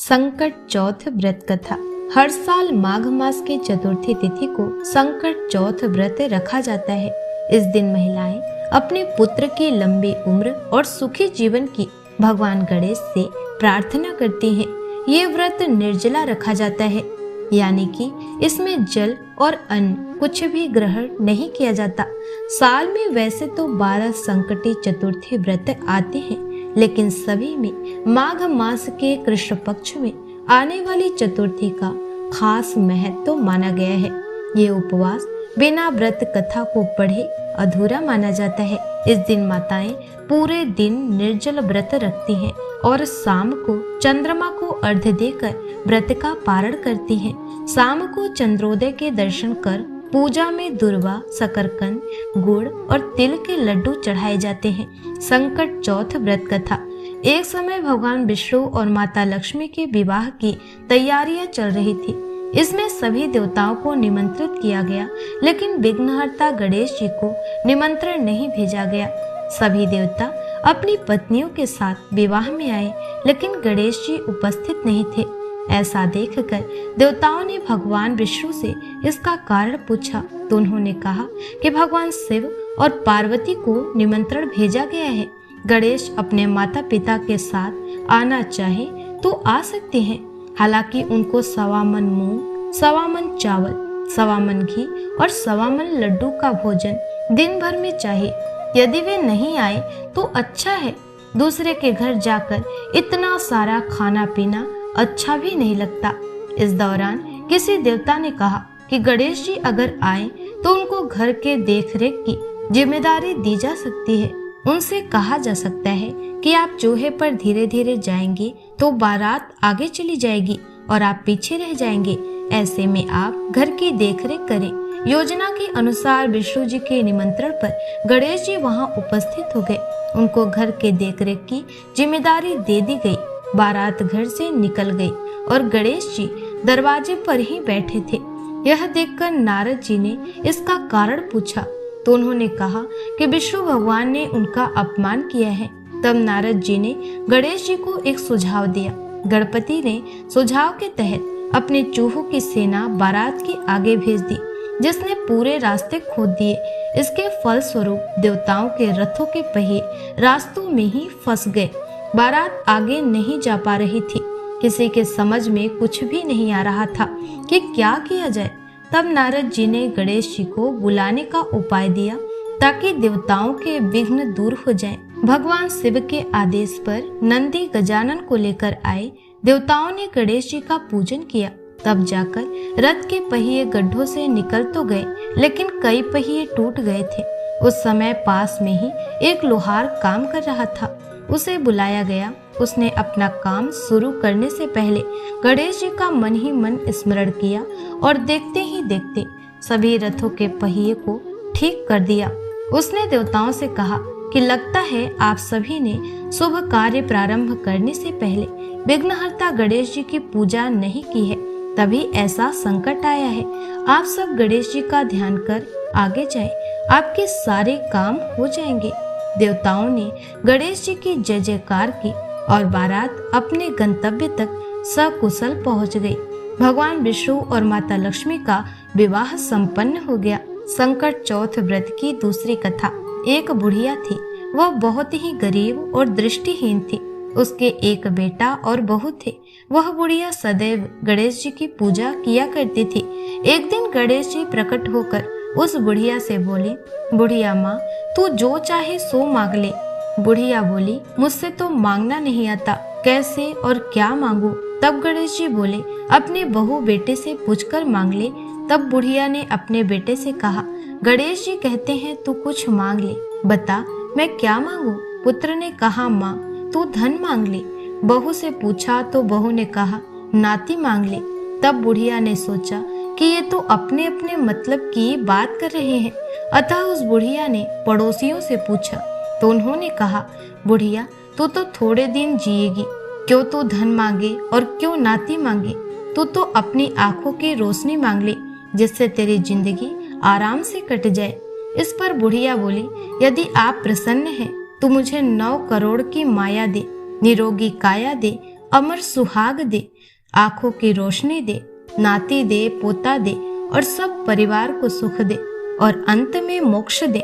संकट चौथ व्रत कथा। हर साल माघ मास के चतुर्थी तिथि को संकट चौथ व्रत रखा जाता है। इस दिन महिलाएं अपने पुत्र की लंबी उम्र और सुखी जीवन की भगवान गणेश से प्रार्थना करती हैं। ये व्रत निर्जला रखा जाता है, यानी कि इसमें जल और अन्न कुछ भी ग्रहण नहीं किया जाता। साल में वैसे तो 12 संकटी चतुर्थी व्रत आते हैं, लेकिन सभी में माघ मास के कृष्ण पक्ष में आने वाली चतुर्थी का खास महत्व माना गया है। ये उपवास बिना व्रत कथा को पढ़े अधूरा माना जाता है। इस दिन माताएं पूरे दिन निर्जल व्रत रखती हैं और शाम को चंद्रमा को अर्घ्य देकर व्रत का पारण करती हैं। शाम को चंद्रोदय के दर्शन कर पूजा में दुर्वा, शकरकंद, गुड़ और तिल के लड्डू चढ़ाए जाते हैं। संकट चौथ व्रत कथा। एक समय भगवान विष्णु और माता लक्ष्मी के विवाह की तैयारियां चल रही थी। इसमें सभी देवताओं को निमंत्रित किया गया, लेकिन विघ्नहर्ता गणेश जी को निमंत्रण नहीं भेजा गया। सभी देवता अपनी पत्नियों के साथ विवाह में आए, लेकिन गणेश जी उपस्थित नहीं थे। ऐसा देखकर देवताओं ने भगवान विष्णु से इसका कारण पूछा, तो उन्होंने कहा कि भगवान शिव और पार्वती को निमंत्रण भेजा गया है। गणेश अपने माता पिता के साथ आना चाहे तो आ सकते हैं, हालांकि उनको 1.25 मन मूंग, 1.25 मन चावल, 1.25 मन घी और 1.25 मन लड्डू का भोजन दिन भर में चाहिए। यदि वे नहीं आए तो अच्छा है, दूसरे के घर जाकर इतना सारा खाना पीना अच्छा भी नहीं लगता। इस दौरान किसी देवता ने कहा कि गणेश जी अगर आए तो उनको घर के देखरेख की जिम्मेदारी दी जा सकती है। उनसे कहा जा सकता है कि आप चूहे पर धीरे धीरे जाएंगे तो बारात आगे चली जाएगी और आप पीछे रह जाएंगे। ऐसे में आप घर की देखरेख करें। योजना के अनुसार विष्णु जी के निमंत्रण पर गणेश जी वहां उपस्थित हो गए। उनको घर के देखरेख की जिम्मेदारी दे दी गई। बारात घर से निकल गई और गणेश जी दरवाजे पर ही बैठे थे। यह देखकर नारद जी ने इसका कारण पूछा, तो उन्होंने कहा कि विष्णु भगवान ने उनका अपमान किया है। तब नारद जी ने गणेश जी को एक सुझाव दिया। गणपति ने सुझाव के तहत अपने चूहों की सेना बारात के आगे भेज दी, जिसने पूरे रास्ते खोद दिए। इसके फलस्वरूप देवताओं के रथों के पहिए रास्तों में ही फंस गए। बारात आगे नहीं जा पा रही थी। किसी के समझ में कुछ भी नहीं आ रहा था कि क्या किया जाए। तब नारद जी ने गणेश जी को बुलाने का उपाय दिया ताकि देवताओं के विघ्न दूर हो जाएं। भगवान शिव के आदेश पर नंदी गजानन को लेकर आए। देवताओं ने गणेश जी का पूजन किया। तब जाकर रथ के पहिए गड्ढों से निकल तो गए, लेकिन कई पहिए टूट गए थे। उस समय पास में ही एक लोहार काम कर रहा था। उसे बुलाया गया। उसने अपना काम शुरू करने से पहले गणेश जी का मन ही मन स्मरण किया और देखते ही देखते सभी रथों के पहिए को ठीक कर दिया। उसने देवताओं से कहा कि लगता है आप सभी ने शुभ कार्य प्रारंभ करने से पहले विघ्नहर्ता गणेश जी की पूजा नहीं की है, तभी ऐसा संकट आया है। आप सब गणेश जी का ध्यान कर आगे जाएं, आपके सारे काम हो जाएंगे। देवताओं ने गणेश जी की जय जयकार की और बारात अपने गंतव्य तक सकुशल पहुंच गई। भगवान विष्णु और माता लक्ष्मी का विवाह संपन्न हो गया। संकट चौथ व्रत की दूसरी कथा। एक बुढ़िया थी। वह बहुत ही गरीब और दृष्टिहीन थी। उसके एक बेटा और बहू थे। वह बुढ़िया सदैव गणेश जी की पूजा किया करती थी। एक दिन गणेश जी प्रकट होकर उस बुढ़िया से बोले, बुढ़िया माँ, तू जो चाहे सो मांग ले। बुढ़िया बोली, मुझसे तो मांगना नहीं आता, कैसे और क्या मांगू? तब गणेश जी बोले, अपने बहू बेटे से पूछकर मांग ले। तब बुढ़िया ने अपने बेटे से कहा, गणेश जी कहते हैं तू कुछ मांग ले, बता मैं क्या मांगू? पुत्र ने कहा, माँ तू धन मांग ले। बहू से पूछा तो बहू ने कहा, नाती मांग ले। तब बुढ़िया ने सोचा कि ये तो अपने अपने मतलब की बात कर रहे हैं। अतः उस बुढ़िया ने पड़ोसियों से पूछा, तो उन्होंने कहा, बुढ़िया तू तो थोड़े दिन जिएगी, क्यों तू धन मांगे और क्यों नाती मांगे? तू तो अपनी आंखों की रोशनी मांग ले, जिससे तेरी जिंदगी आराम से कट जाए। इस पर बुढ़िया बोली, यदि आप प्रसन्न हैं तो मुझे 9 करोड़ की माया दे, निरोगी काया दे अमर सुहाग दे, आंखों की रोशनी दे, नाती दे, पोता दे और सब परिवार को सुख दे और अंत में मोक्ष दे।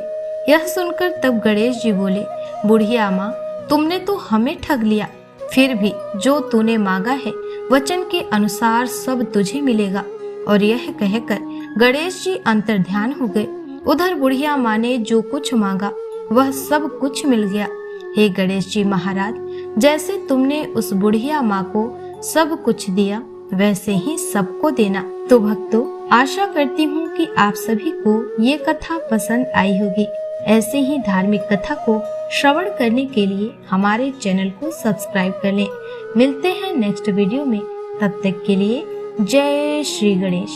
यह सुनकर तब गणेश जी बोले, बुढ़िया माँ, तुमने तो हमें ठग लिया, फिर भी जो तूने मांगा है वचन के अनुसार सब तुझे मिलेगा। और यह कहकर गणेश जी अंतर्ध्यान हो गए। उधर बुढ़िया माँ ने जो कुछ मांगा वह सब कुछ मिल गया। हे गणेश जी महाराज, जैसे तुमने उस बुढ़िया माँ को सब कुछ दिया वैसे ही सबको देना। तो भक्तों, आशा करती हूँ कि आप सभी को ये कथा पसंद आई होगी। ऐसे ही धार्मिक कथा को श्रवण करने के लिए हमारे चैनल को सब्सक्राइब कर लें। मिलते हैं नेक्स्ट वीडियो में, तब तक के लिए जय श्री गणेश।